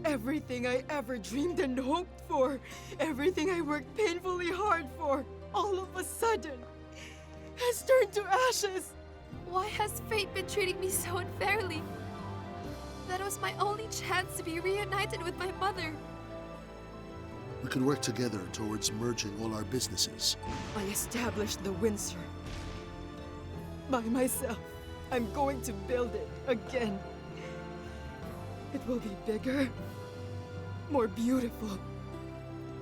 Everything I ever dreamed and hoped for, everything I worked painfully hard for, all of a sudden, has turned to ashes. Why has fate been treating me so unfairly? That was my only chance to be reunited with my mother. We can work together towards merging all our businesses. I established the Windsor. By myself, I'm going to build it again. It will be bigger, more beautiful,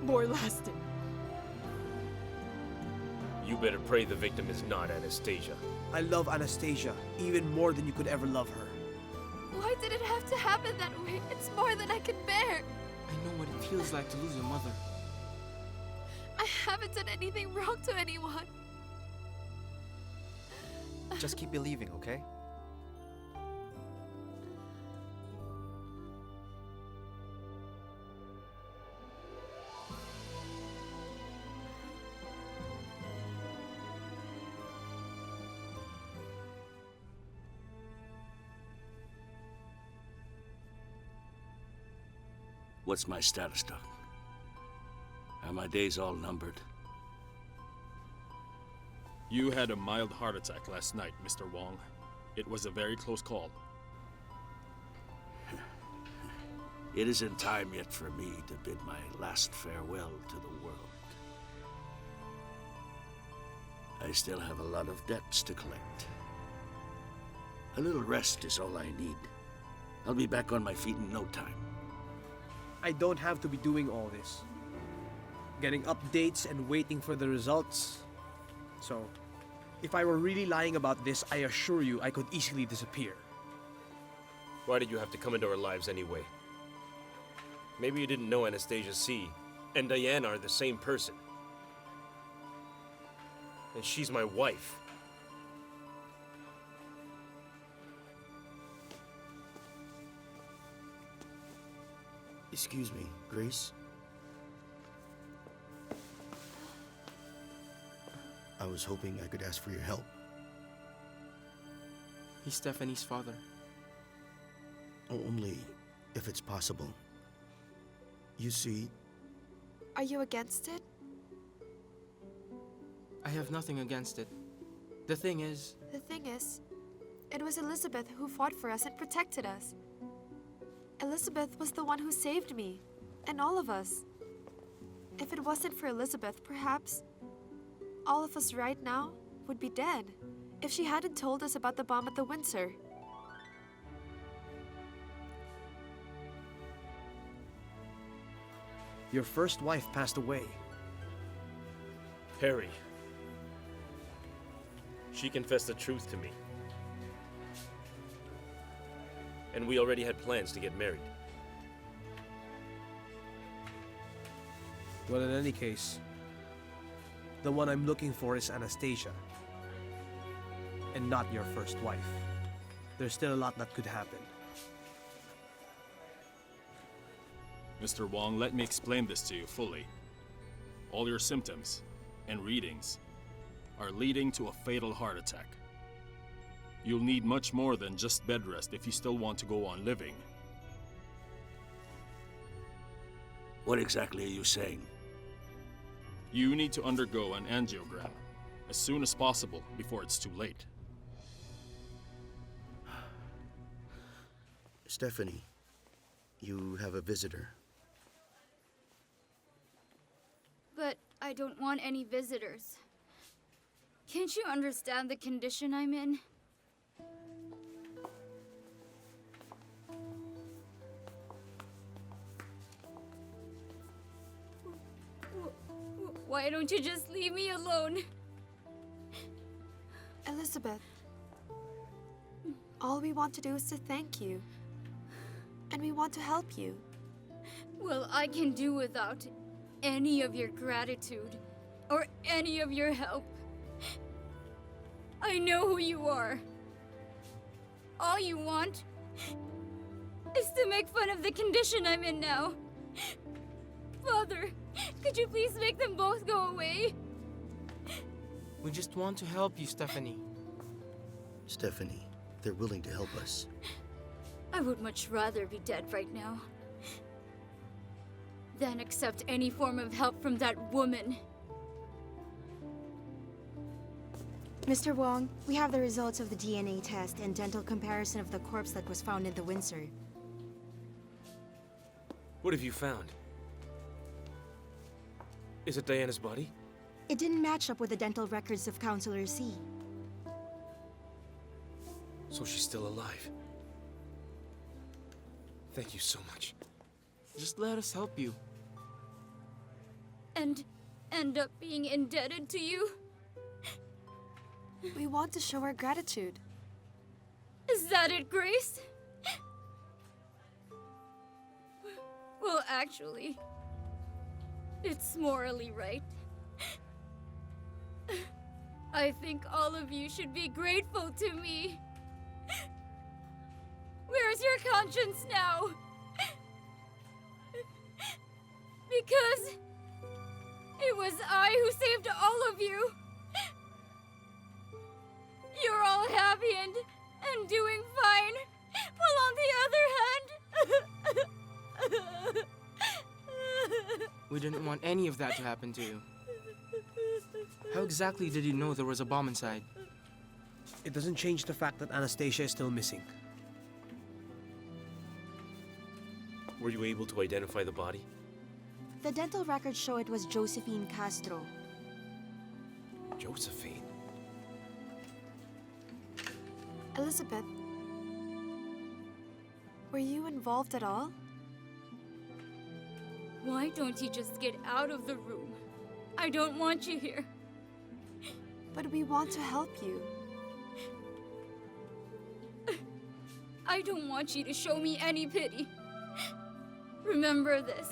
more lasting. You better pray the victim is not Anastasia. I love Anastasia, even more than you could ever love her. Why did it have to happen that way? It's more than I can bear. I know what it feels like to lose your mother. I haven't done anything wrong to anyone. Just keep believing, okay? What's my status, Doc? Are my days all numbered? You had a mild heart attack last night, Mr. Wong. It was a very close call. It isn't time yet for me to bid my last farewell to the world. I still have a lot of debts to collect. A little rest is all I need. I'll be back on my feet in no time. I don't have to be doing all this. Getting updates and waiting for the results. So, if I were really lying about this, I assure you I could easily disappear. Why did you have to come into our lives anyway? Maybe you didn't know Anastasia C. and Diana are the same person. And she's my wife. Excuse me, Grace? I was hoping I could ask for your help. He's Stephanie's father. Only if it's possible. You see, Are you against it? I have nothing against it. The thing is, It was Elizabeth who fought for us and protected us. Elizabeth was the one who saved me, and all of us. If it wasn't for Elizabeth, perhaps all of us right now would be dead if she hadn't told us about the bomb at the Windsor. Your first wife passed away. Harry. She confessed the truth to me. And we already had plans to get married. Well, in any case, the one I'm looking for is Anastasia. And not your first wife. There's still a lot that could happen. Mr. Wong, let me explain this to you fully. All your symptoms and readings are leading to a fatal heart attack. You'll need much more than just bed rest if you still want to go on living. What exactly are you saying? You need to undergo an angiogram as soon as possible before it's too late. Stephanie, you have a visitor. But I don't want any visitors. Can't you understand the condition I'm in? Why don't you just leave me alone? Elizabeth, all we want to do is to thank you. And we want to help you. Well, I can do without any of your gratitude or any of your help. I know who you are. All you want is to make fun of the condition I'm in now. Father, could you please make them both go away? we just want to help you, Stephanie. Stephanie, they're willing to help us. I would much rather be dead right now. then accept any form of help from that woman. Mr. Wong, we have the results of the DNA test and dental comparison of the corpse that was found in the Windsor. What have you found? Is it Diana's body? It didn't match up with the dental records of Counselor C. So she's still alive. Thank you so much. Just let us help you. And end up being indebted to you? We want to show our gratitude. Is that it, Grace? Well, actually, it's morally right. I think all of you should be grateful to me. Where's your conscience now? Because it was I who saved all of you. You're all happy and doing fine. While on the other hand... We didn't want any of that to happen to you. How exactly did you know there was a bomb inside? It doesn't change the fact that Anastasia is still missing. Were you able to identify the body? The dental records show it was Josephine Castro. Josephine? Elizabeth, were you involved at all? Why don't you just get out of the room? I don't want you here. But we want to help you. I don't want you to show me any pity. Remember this.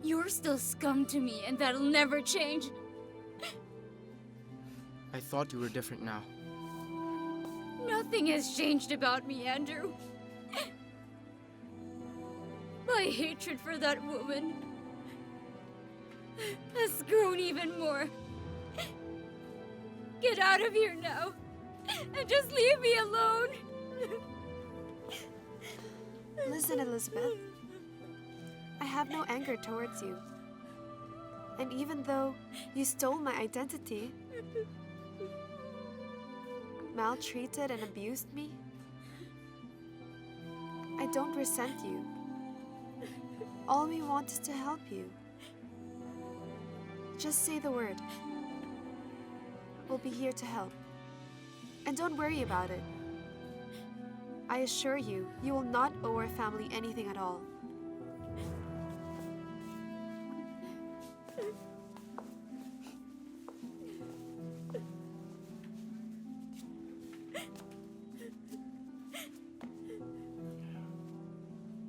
You're still scum to me, and that'll never change. I thought you were different now. Nothing has changed about me, Andrew. My hatred for that woman has grown even more. Get out of here now, and just leave me alone. Listen, Elizabeth. I have no anger towards you. And even though you stole my identity, maltreated and abused me, I don't resent you. All we want is to help you. Just say the word. We'll be here to help. And don't worry about it. I assure you, you will not owe our family anything at all.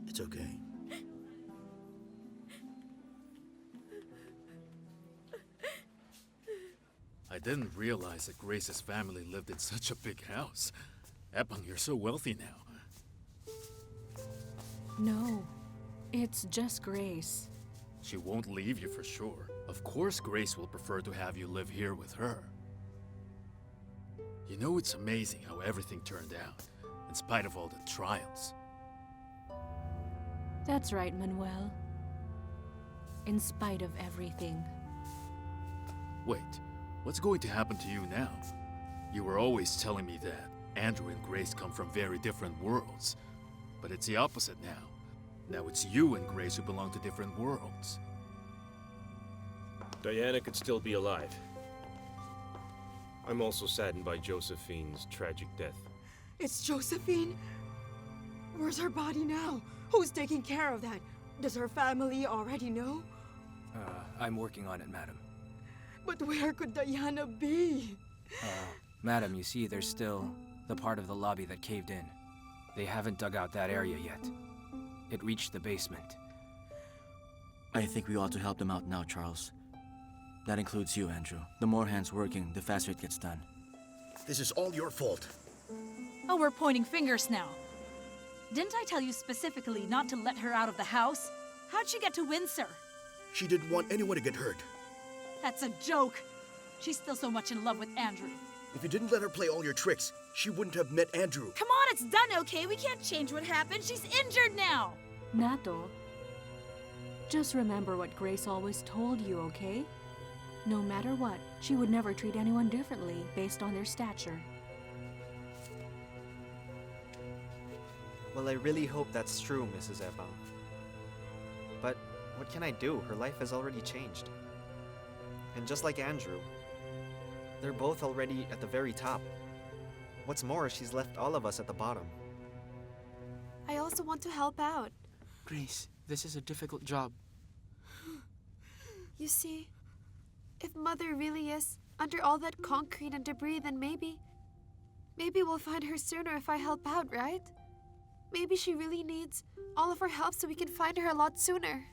It's okay. I didn't realize that Grace's family lived in such a big house. Epang, you're so wealthy now. No, it's just Grace. She won't leave you for sure. Of course Grace will prefer to have you live here with her. You know, it's amazing how everything turned out, in spite of all the trials. That's right, Manuel. In spite of everything. Wait, what's going to happen to you now? You were always telling me that Andrew and Grace come from very different worlds. But it's the opposite now. Now it's you and Grace who belong to different worlds. Diana could still be alive. I'm also saddened by Josephine's tragic death. It's Josephine? Where's her body now? Who's taking care of that? Does her family already know? I'm working on it, madam. But where could Diana be? Madam, you see, there's still the part of the lobby that caved in. They haven't dug out that area yet. It reached the basement. I think we ought to help them out now, Charles. That includes you, Andrew. The more hands working, the faster it gets done. This is all your fault. Oh, we're pointing fingers now. Didn't I tell you specifically not to let her out of the house? How'd she get to Windsor? She didn't want anyone to get hurt. That's a joke. She's still so much in love with Andrew. If you didn't let her play all your tricks, she wouldn't have met Andrew. Come on, it's done, okay? We can't change what happened. She's injured now. Nato, Just remember what Grace always told you, okay? No matter what, she would never treat anyone differently based on their stature. Well, I really hope that's true, Mrs. Ebang. But what can I do? Her life has already changed. And just like Andrew, they're both already at the very top. What's more, she's left all of us at the bottom. I also want to help out. Grace, this is a difficult job. You see, if Mother really is under all that concrete and debris, then maybe we'll find her sooner if I help out, right? Maybe she really needs all of our help so we can find her a lot sooner.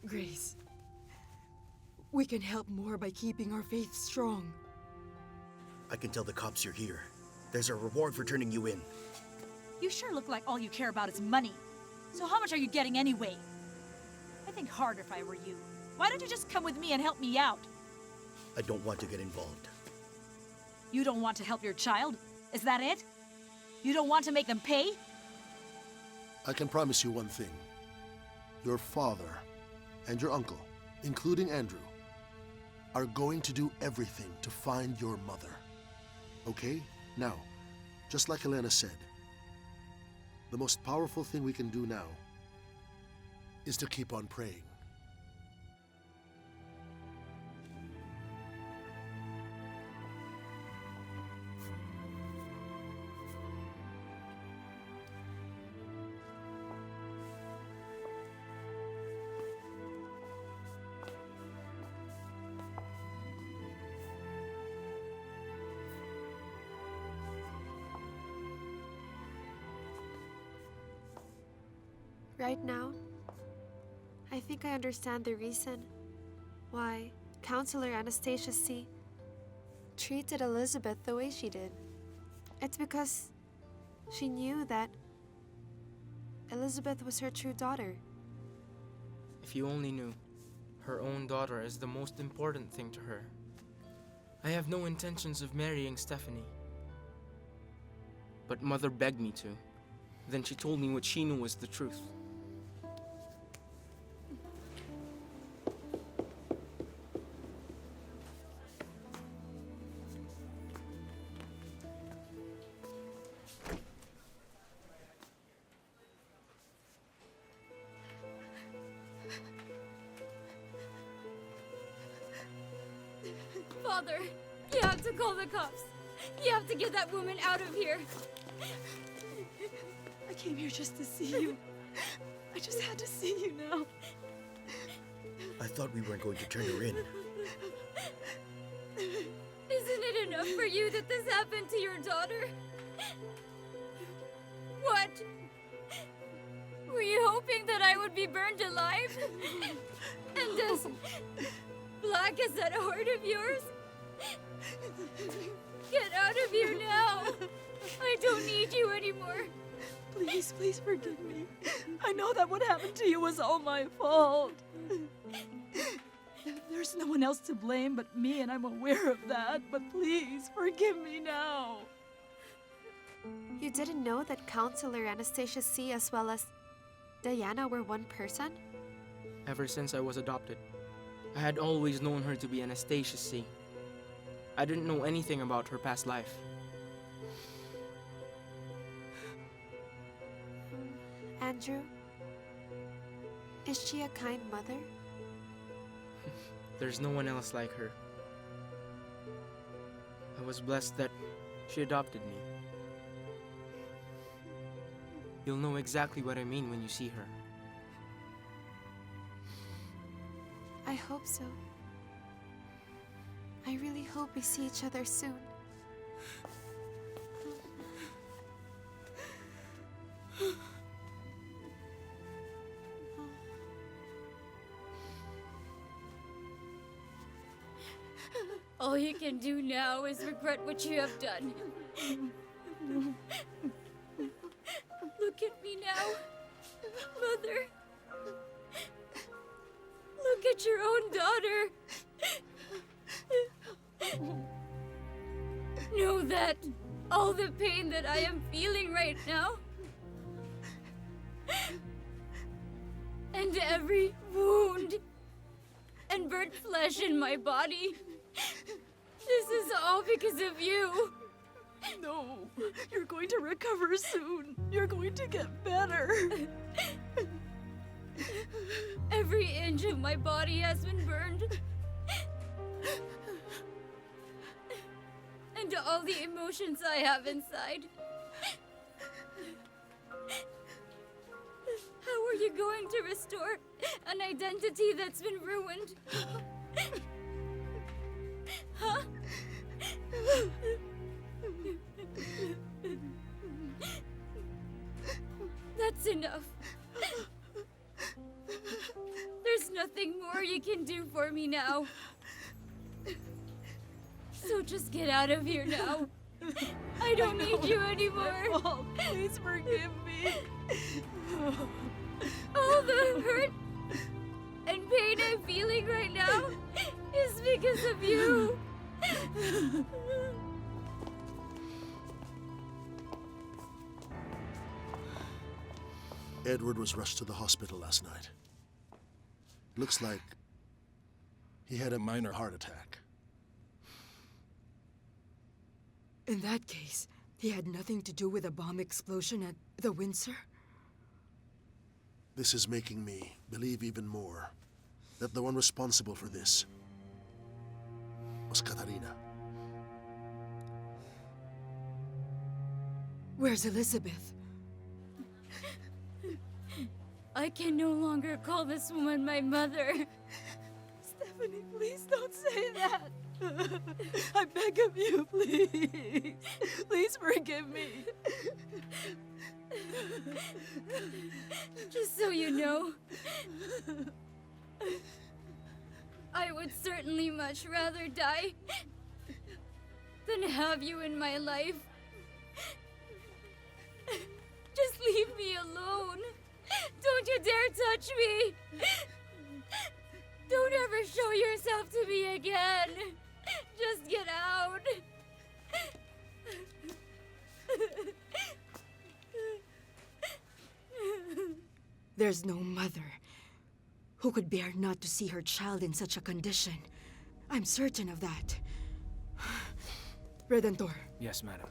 Grace, we can help more by keeping our faith strong. I can tell the cops you're here. There's a reward for turning you in. You sure look like all you care about is money. So how much are you getting anyway? I think harder if I were you. Why don't you just come with me and help me out? I don't want to get involved. You don't want to help your child? Is that it? You don't want to make them pay? I can promise you one thing. Your father and your uncle, including Andrew, are going to do everything to find your mother. Okay? Now, just like Helena said, the most powerful thing we can do now is to keep on praying. Right now, I think I understand the reason why Counselor Anastasia C. treated Elizabeth the way she did. It's because she knew that Elizabeth was her true daughter. If you only knew, her own daughter is the most important thing to her. I have no intentions of marrying Stephanie. But Mother begged me to. Then she told me what she knew was the truth. Father, you have to call the cops. You have to get that woman out of here. I came here just to see you. I just had to see you now. I thought we weren't going to turn her in. Isn't it enough for you that this happened to your daughter? What? Were you hoping that I would be burned alive? And as black as that heart of yours? Get out of here now! I don't need you anymore. Please, please forgive me. I know that what happened to you was all my fault. There's no one else to blame but me, and I'm aware of that. But please, forgive me now. You didn't know that Counselor Anastasia C. as well as Diana were one person? Ever since I was adopted, I had always known her to be Anastasia C. I didn't know anything about her past life. Andrew, is she a kind mother? There's no one else like her. I was blessed that she adopted me. You'll know exactly what I mean when you see her. I hope so. I really hope we see each other soon. All you can do now is regret what you have done. Look at me now, Mother. Look at your own daughter. Know that all the pain that I am feeling right now and every wound and burnt flesh in my body. This is all because of you. No, you're going to recover soon. You're going to get better. Every inch of my body has been burned. And all the emotions I have inside. How are you going to restore an identity that's been ruined? Huh? That's enough. There's nothing more you can do for me now. So just get out of here now. I don't need you anymore. Oh, please forgive me. All the hurt and pain I'm feeling right now is because of you. Edward was rushed to the hospital last night. Looks like he had a minor heart attack. In that case, he had nothing to do with a bomb explosion at the Windsor? This is making me believe even more that the one responsible for this was Katarina. Where's Elizabeth? I can no longer call this woman my mother. Stephanie, please don't say that. I beg of you, please. Please forgive me. Just so you know, I would certainly much rather die than have you in my life. Just leave me alone. Don't you dare touch me. Don't ever show yourself to me again. Just get out. There's no mother who could bear not to see her child in such a condition. I'm certain of that. Redentor, Yes, madam.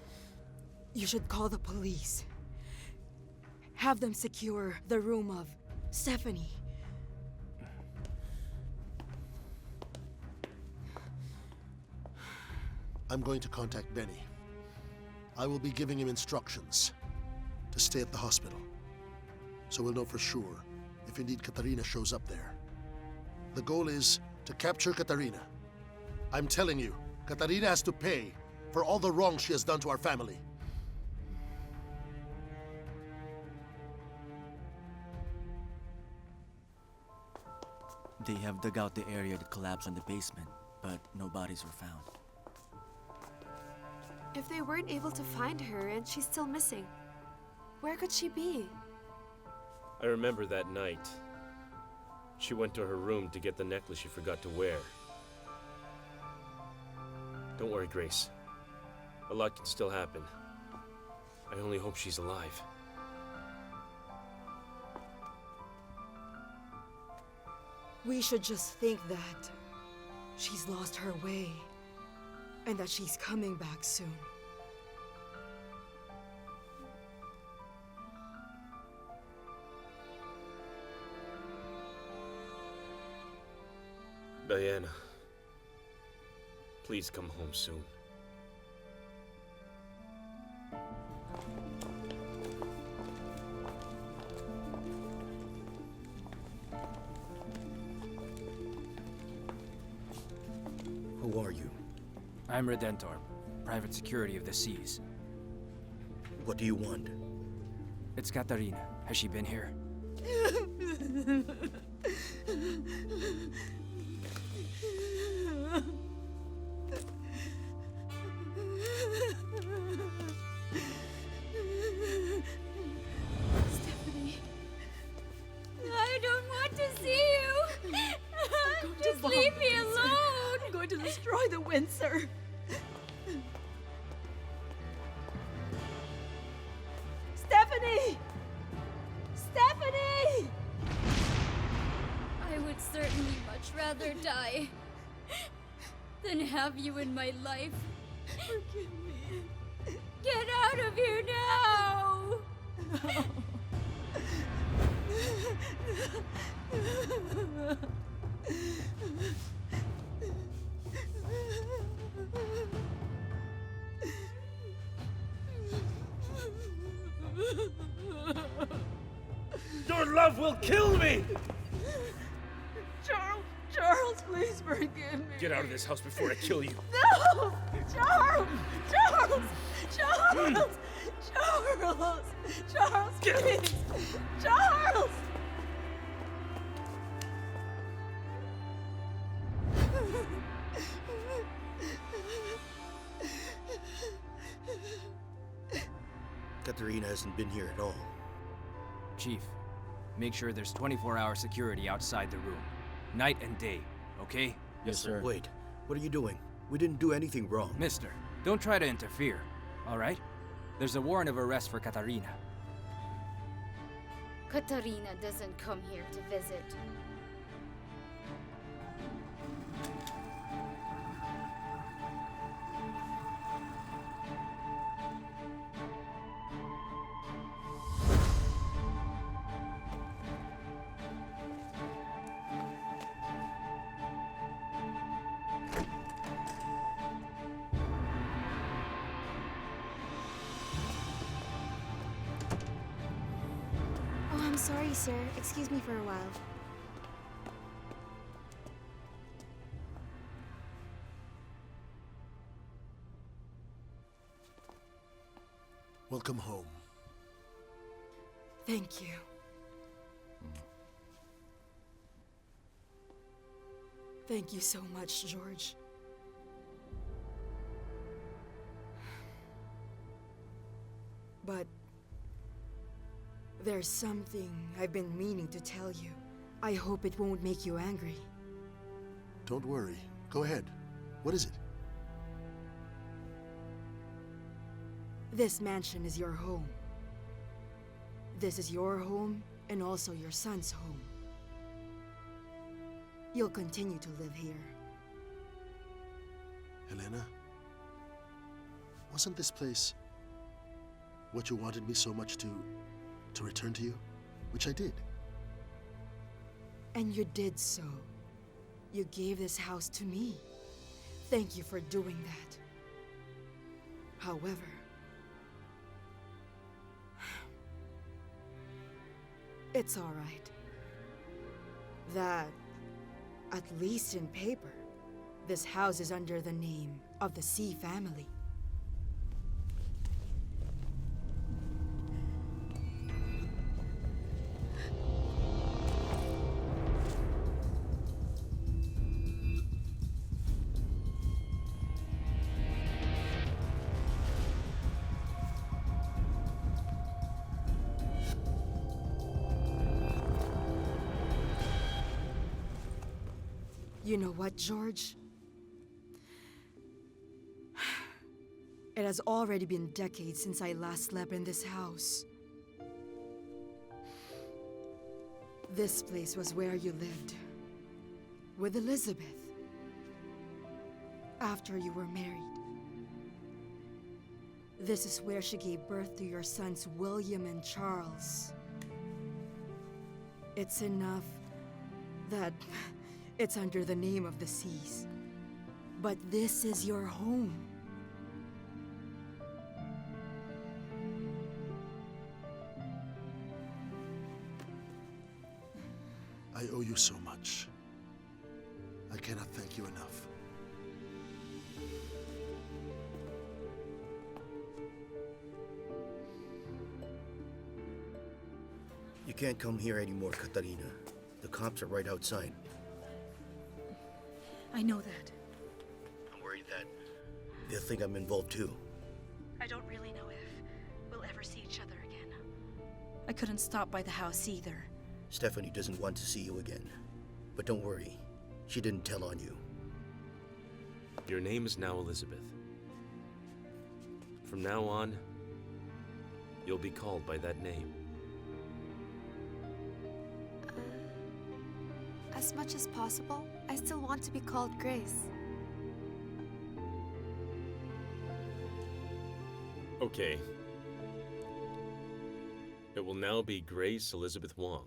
you should call the police. Have them secure the room of Stephanie. I'm going to contact Benny. I will be giving him instructions to stay at the hospital, so we'll know for sure if indeed Katarina shows up there. The goal is to capture Katarina. I'm telling you, Katarina has to pay for all the wrong she has done to our family. They have dug out the area that collapsed on the basement, but no bodies were found. If they weren't able to find her and she's still missing, where could she be? I remember that night. She went to her room to get the necklace she forgot to wear. Don't worry, Grace. A lot can still happen. I only hope she's alive. We should just think that she's lost her way and that she's coming back soon. Diana, please come home soon. Who are you? I'm Redentor, private security of the seas. What do you want? It's Katarina. Has she been here? Stephanie, I don't want to see you. Just leave me alone. I'm going to destroy the Windsor. Stephanie! Stephanie! rather die than have you in my life. Forgive me. Get out of here now! Your love will kill me! Charles, please forgive me. Get out of this house before I kill you. No! Charles! Charles, please! Charles! Katarina hasn't been here at all. Chief, make sure there's 24-hour security outside the room. Night and day, okay? Yes, sir. Wait, what are you doing? We didn't do anything wrong. Mister, don't try to interfere, all right? There's a warrant of arrest for Katarina. Katarina doesn't come here to visit. Oh, I'm sorry, sir. Excuse me for a while. Welcome home. Thank you. Thank you so much, George. But there's something I've been meaning to tell you. I hope it won't make you angry. Don't worry. Go ahead. What is it? This mansion is your home. This is your home and also your son's home. You'll continue to live here. Helena? Wasn't this place what you wanted me so much to return to you? Which I did. And you did so. You gave this house to me. Thank you for doing that. However, it's all right. That, at least in paper, this house is under the name of the C family. You know what, George? It has already been decades since I last slept in this house. This place was where you lived. With Elizabeth. After you were married. This is where she gave birth to your sons William and Charles. It's enough that it's under the name of the Seas. But this is your home. I owe you so much. I cannot thank you enough. You can't come here anymore, Katarina. The cops are right outside. I know that. I'm worried that they'll think I'm involved too. I don't really know if we'll ever see each other again. I couldn't stop by the house either. Stephanie doesn't want to see you again. But don't worry, she didn't tell on you. Your name is now Elizabeth. From now on, you'll be called by that name. As much as possible, I still want to be called Grace. Okay. It will now be Grace Elizabeth Wong.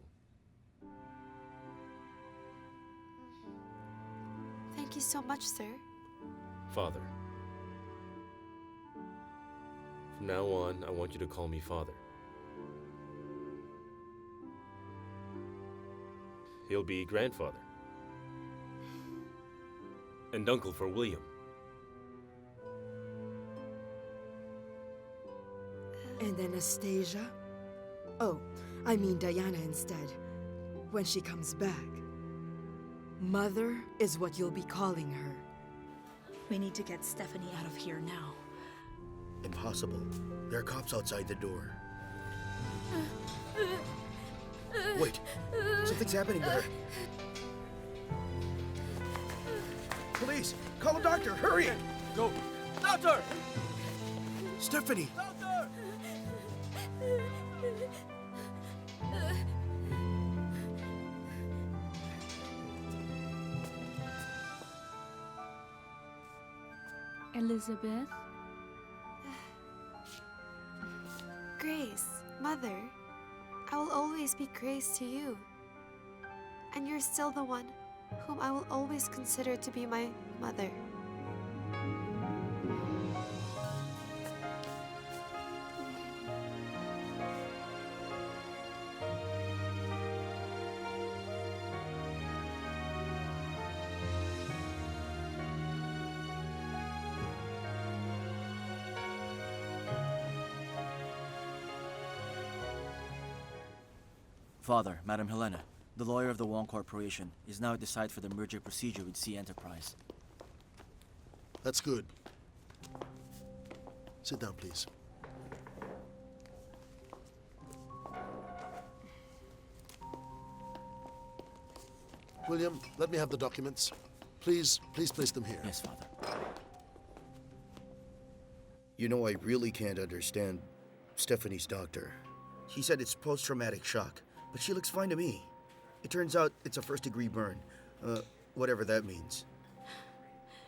Thank you so much, sir. Father. From now on, I want you to call me Father. He'll be grandfather. And uncle for William. And Anastasia? Oh, I mean Diana instead. When she comes back. Mother is what you'll be calling her. We need to get Stephanie out of here now. Impossible. There are cops outside the door. Wait, something's happening to her. Police! Call a doctor! Hurry! Go! Doctor! Stephanie! Doctor! Elizabeth? Grace, Mother, I will always be Grace to you. And you're still the one whom I will always consider to be my mother. Father, Madam Helena, the lawyer of the Wong Corporation, is now at the site for the merger procedure with Sea Enterprise. That's good. Sit down, please. William, let me have the documents. Please place them here. Yes, Father. You know, I really can't understand Stephanie's doctor. He said it's post-traumatic shock, but she looks fine to me. It turns out it's a first-degree burn. Whatever that means.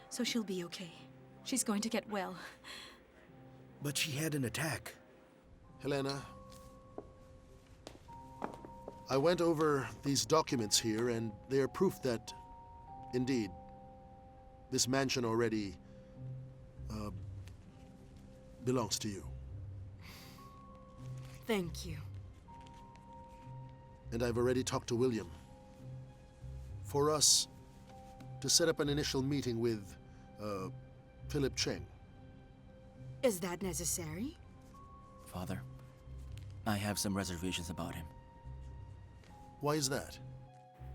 So she'll be okay. She's going to get well. But she had an attack. Helena, I went over these documents here, and they are proof that, indeed, this mansion already belongs to you. Thank you. And I've already talked to William. For us to set up an initial meeting with Philip Cheng. Is that necessary? Father, I have some reservations about him. Why is that?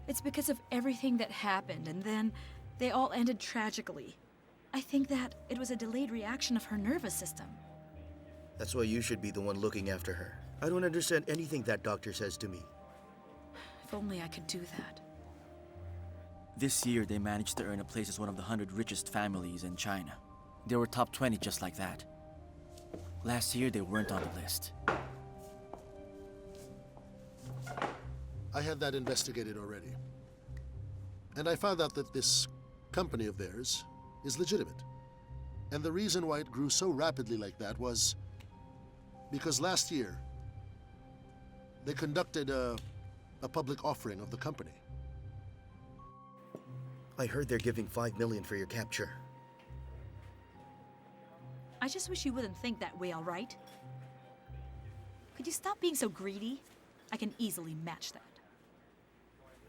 It's because of everything that happened, and then they all ended tragically. I think that it was a delayed reaction of her nervous system. That's why you should be the one looking after her. I don't understand anything that doctor says to me. If only I could do that. This year, they managed to earn a place as one of the 100 richest families in China. They were top 20 just like that. Last year, they weren't on the list. I had that investigated already. And I found out that this company of theirs is legitimate. And the reason why it grew so rapidly like that was because last year, they conducted a public offering of the company. I heard they're giving $5 million for your capture. I just wish you wouldn't think that way, all right? Could you stop being so greedy? I can easily match that.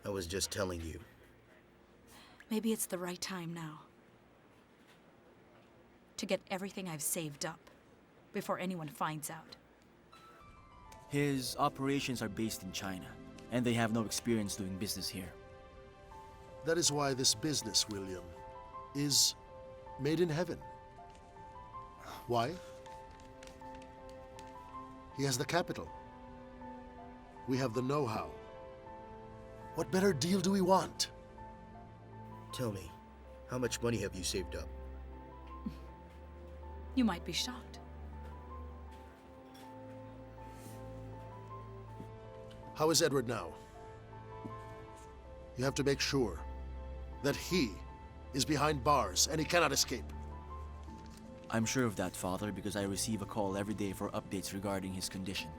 I was just telling you. Maybe it's the right time now. To get everything I've saved up before anyone finds out. His operations are based in China, and they have no experience doing business here. That is why this business, William, is made in heaven. Why? He has the capital. We have the know-how. What better deal do we want? Tell me, how much money have you saved up? You might be shocked. How is Edward now? You have to make sure that he is behind bars and he cannot escape. I'm sure of that, Father, because I receive a call every day for updates regarding his condition.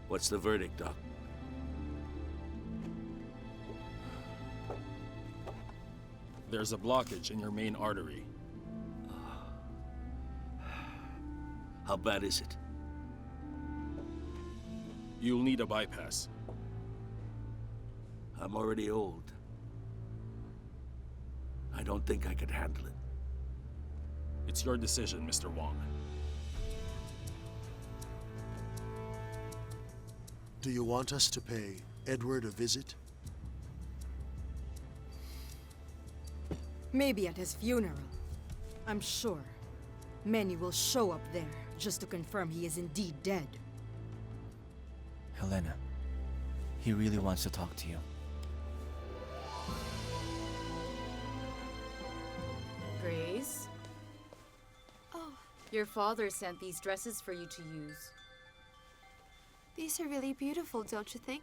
What's the verdict, Doc? There's a blockage in your main artery. How bad is it? You'll need a bypass. I'm already old. I don't think I could handle it. It's your decision, Mr. Wong. Do you want us to pay Edward a visit? Maybe at his funeral. I'm sure many will show up there just to confirm he is indeed dead. Helena, he really wants to talk to you. Grace? Oh, Your father sent these dresses for you to use. these are really beautiful, don't you think?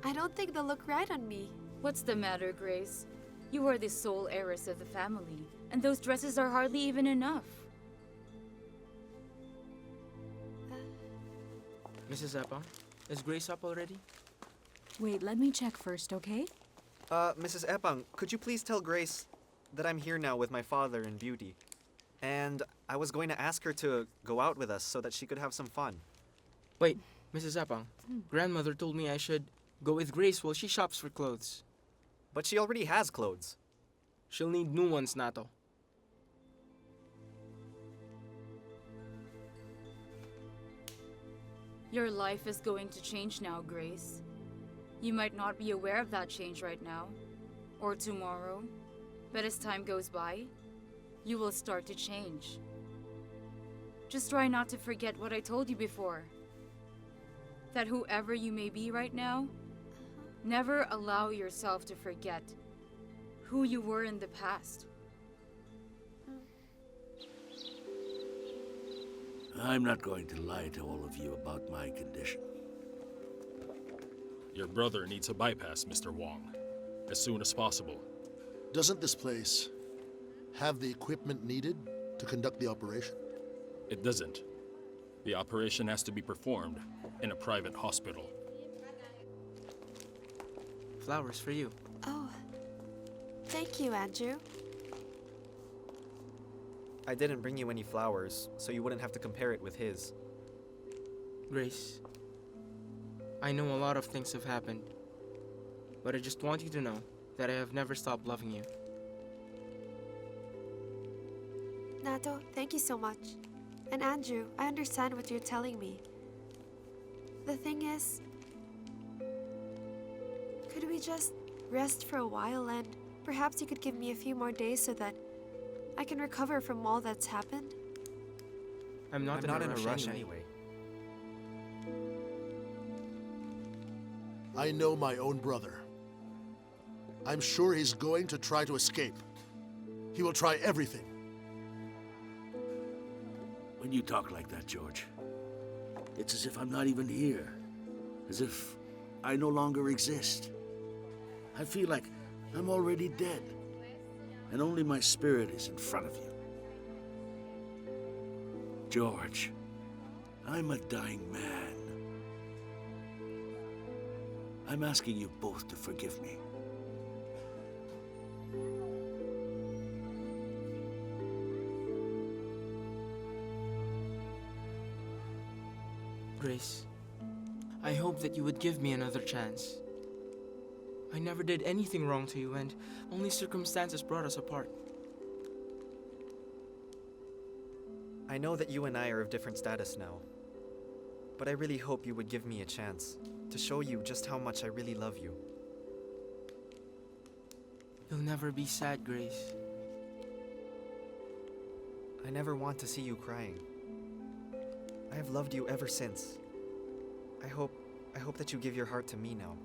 I don't think they'll look right on me. What's the matter, Grace? You are the sole heiress of the family, and those dresses are hardly even enough. Mrs. Epang, is Grace up already? Wait, let me check first, okay? Mrs. Epang, could you please tell Grace that I'm here now with my father and Beauty? And I was going to ask her to go out with us so that she could have some fun. Wait, Mrs. Epang, grandmother told me I should go with Grace while she shops for clothes. But she already has clothes. She'll need new ones, Nato. Your life is going to change now, Grace. You might not be aware of that change right now, or tomorrow, but as time goes by, you will start to change. Just try not to forget what I told you before. That whoever you may be right now, never allow yourself to forget who you were in the past. I'm not going to lie to all of you about my condition. Your brother needs a bypass, Mr. Wong, as soon as possible. Doesn't this place have the equipment needed to conduct the operation? It doesn't. The operation has to be performed in a private hospital. Flowers for you. Oh, thank you, Andrew. I didn't bring you any flowers, so you wouldn't have to compare it with his. Grace, I know a lot of things have happened, but I just want you to know that I have never stopped loving you. Nato, thank you so much. And Andrew, I understand what you're telling me. The thing is, could we just rest for a while and perhaps you could give me a few more days so that I can recover from all that's happened? I'm not in a rush anyway. I know my own brother. I'm sure he's going to try to escape. He will try everything. When you talk like that, George, it's as if I'm not even here. As if I no longer exist. I feel like I'm already dead. And only my spirit is in front of you. George, I'm a dying man. I'm asking you both to forgive me. Grace, I hope that you would give me another chance. I never did anything wrong to you, and only circumstances brought us apart. I know that you and I are of different status now, but I really hope you would give me a chance to show you just how much I really love you. You'll never be sad, Grace. I never want to see you crying. I have loved you ever since. I hope that you give your heart to me now.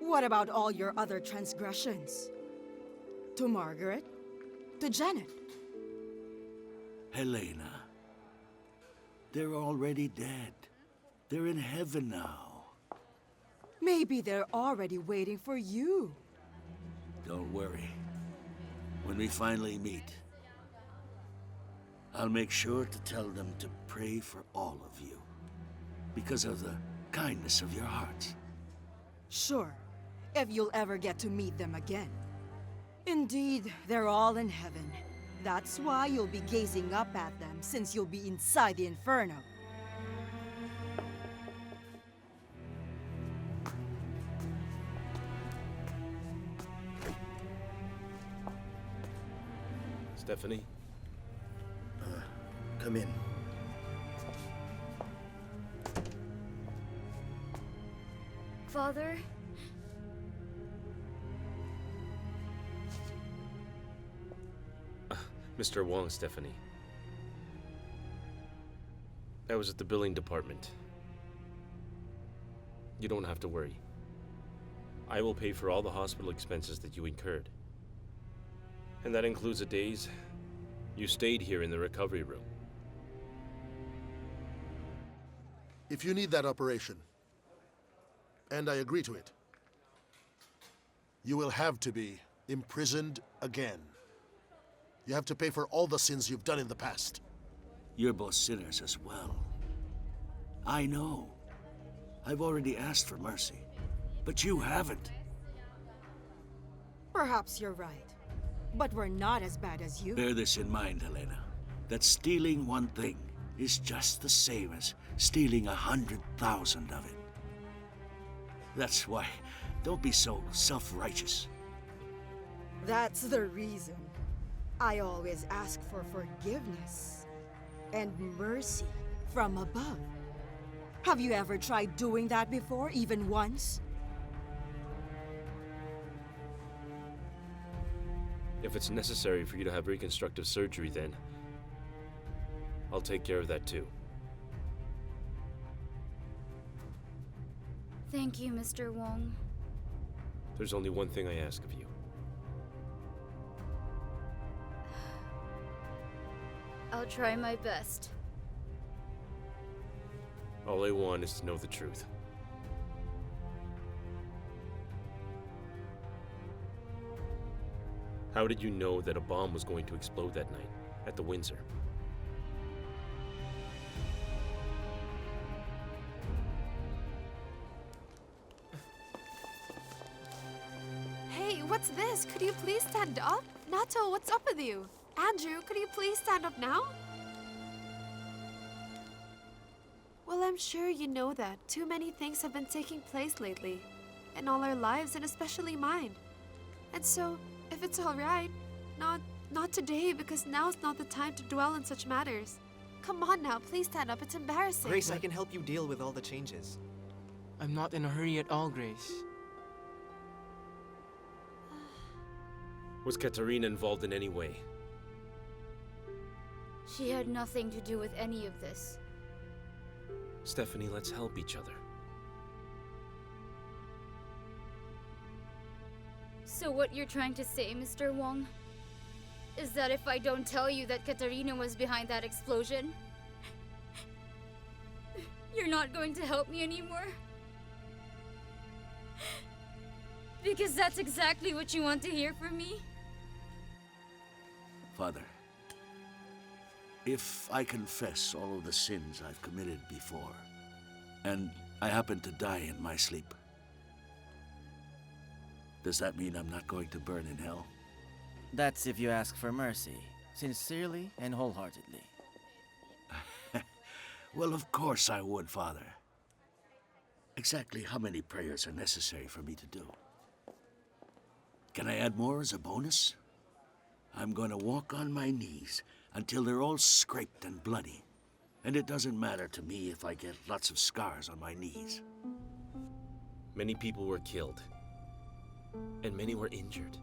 What about all your other transgressions? To Margaret? To Janet? Helena, They're already dead. They're in heaven now. Maybe they're already waiting for you. Don't worry. When we finally meet, I'll make sure to tell them to pray for all of you. Because of the kindness of your hearts. Sure, if you'll ever get to meet them again. Indeed, they're all in heaven. That's why you'll be gazing up at them, since you'll be inside the Inferno. Stephanie? Come in. Father? Mr. Wong, Stephanie. I was at the billing department. You don't have to worry. I will pay for all the hospital expenses that you incurred. And that includes the days you stayed here in the recovery room. If you need that operation, and I agree to it, you will have to be imprisoned again. You have to pay for all the sins you've done in the past. You're both sinners as well. I know. I've already asked for mercy, but you haven't. Perhaps you're right. But we're not as bad as you. Bear this in mind, Helena. That stealing one thing is just the same as stealing 100,000 of it. That's why, don't be so self-righteous. That's the reason. I always ask for forgiveness and mercy from above. Have you ever tried doing that before, even once? If it's necessary for you to have reconstructive surgery, then I'll take care of that too. Thank you, Mr. Wong. There's only one thing I ask of you. I'll try my best. All I want is to know the truth. How did you know that a bomb was going to explode that night at the Windsor? Hey, what's this? Could you please stand up? Nato, what's up with you? Andrew, could you please stand up now? Well, I'm sure you know that too many things have been taking place lately. In all our lives, and especially mine. And so, if it's alright, not today, because now's not the time to dwell on such matters. Come on now, please stand up, it's embarrassing. Grace, I can help you deal with all the changes. I'm not in a hurry at all, Grace. Was Katarina involved in any way? She had nothing to do with any of this. Stephanie, let's help each other. So what you're trying to say, Mr. Wong, is that if I don't tell you that Katarina was behind that explosion, you're not going to help me anymore? Because that's exactly what you want to hear from me? Father, if I confess all of the sins I've committed before, and I happen to die in my sleep, does that mean I'm not going to burn in hell? That's if you ask for mercy, sincerely and wholeheartedly. Well, of course I would, Father. Exactly how many prayers are necessary for me to do? Can I add more as a bonus? I'm going to walk on my knees until they're all scraped and bloody. And it doesn't matter to me if I get lots of scars on my knees. Many people were killed. And many were injured.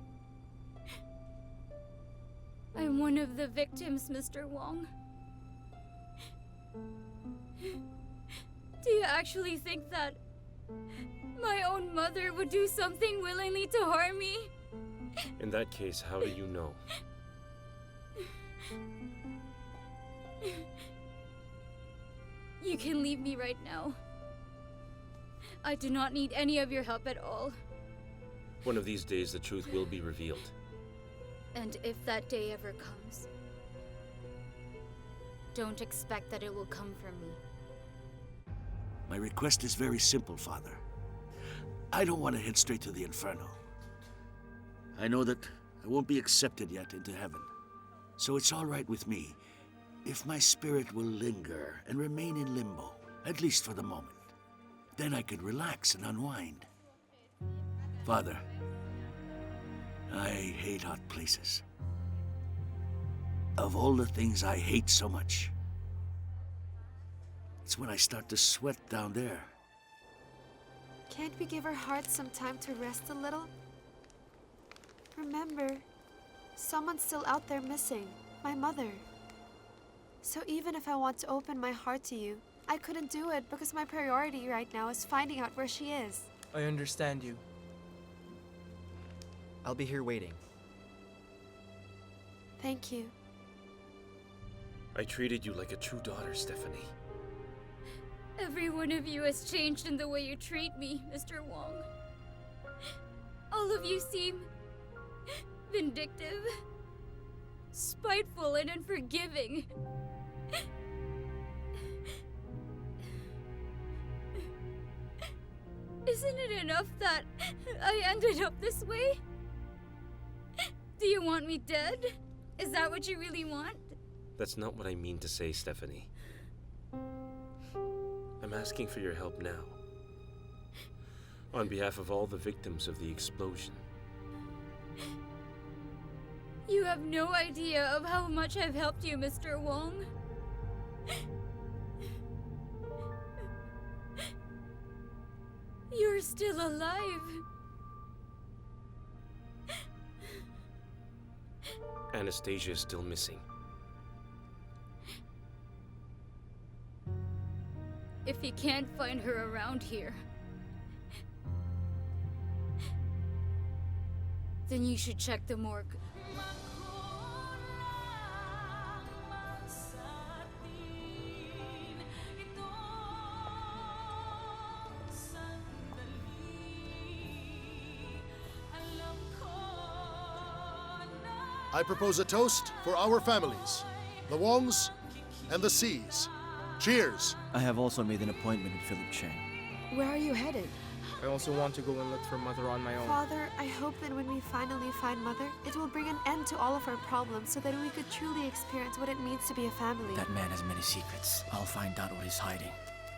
I'm one of the victims, Mr. Wong. Do you actually think that my own mother would do something willingly to harm me? In that case, how do you know? You can leave me right now. I do not need any of your help at all. One of these days, the truth will be revealed. And if that day ever comes, don't expect that it will come from me. My request is very simple, Father. I don't want to head straight to the Inferno. I know that I won't be accepted yet into heaven. So it's all right with me if my spirit will linger and remain in limbo, at least for the moment. Then I could relax and unwind. Father, I hate hot places. Of all the things I hate so much, it's when I start to sweat down there. Can't we give our hearts some time to rest a little? Remember, someone's still out there missing. My mother. So even if I want to open my heart to you, I couldn't do it because my priority right now is finding out where she is. I understand you. I'll be here waiting. Thank you. I treated you like a true daughter, Stephanie. Every one of you has changed in the way you treat me, Mr. Wong. All of you seem vindictive, spiteful, and unforgiving. Isn't it enough that I ended up this way? Do you want me dead? Is that what you really want? That's not what I mean to say, Stephanie. I'm asking for your help now. On behalf of all the victims of the explosion. You have no idea of how much I've helped you, Mr. Wong. You're still alive. Anastasia is still missing. If you can't find her around here, then you should check the morgue. I propose a toast for our families, the Wongs and the Seas. Cheers! I have also made an appointment with Philip Chang. Where are you headed? I also want to go and look for Mother on my own. Father, I hope that when we finally find Mother, it will bring an end to all of our problems so that we could truly experience what it means to be a family. That man has many secrets. I'll find out what he's hiding.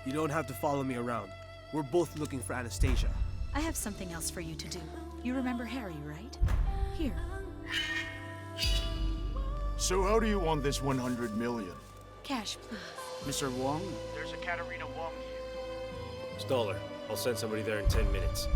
You don't have to follow me around. We're both looking for Anastasia. I have something else for you to do. You remember Harry, right? Here. So how do you want this 100 million? Cash, please. Mr. Wong? There's a Katarina Wong here. Stoller, I'll send somebody there in 10 minutes.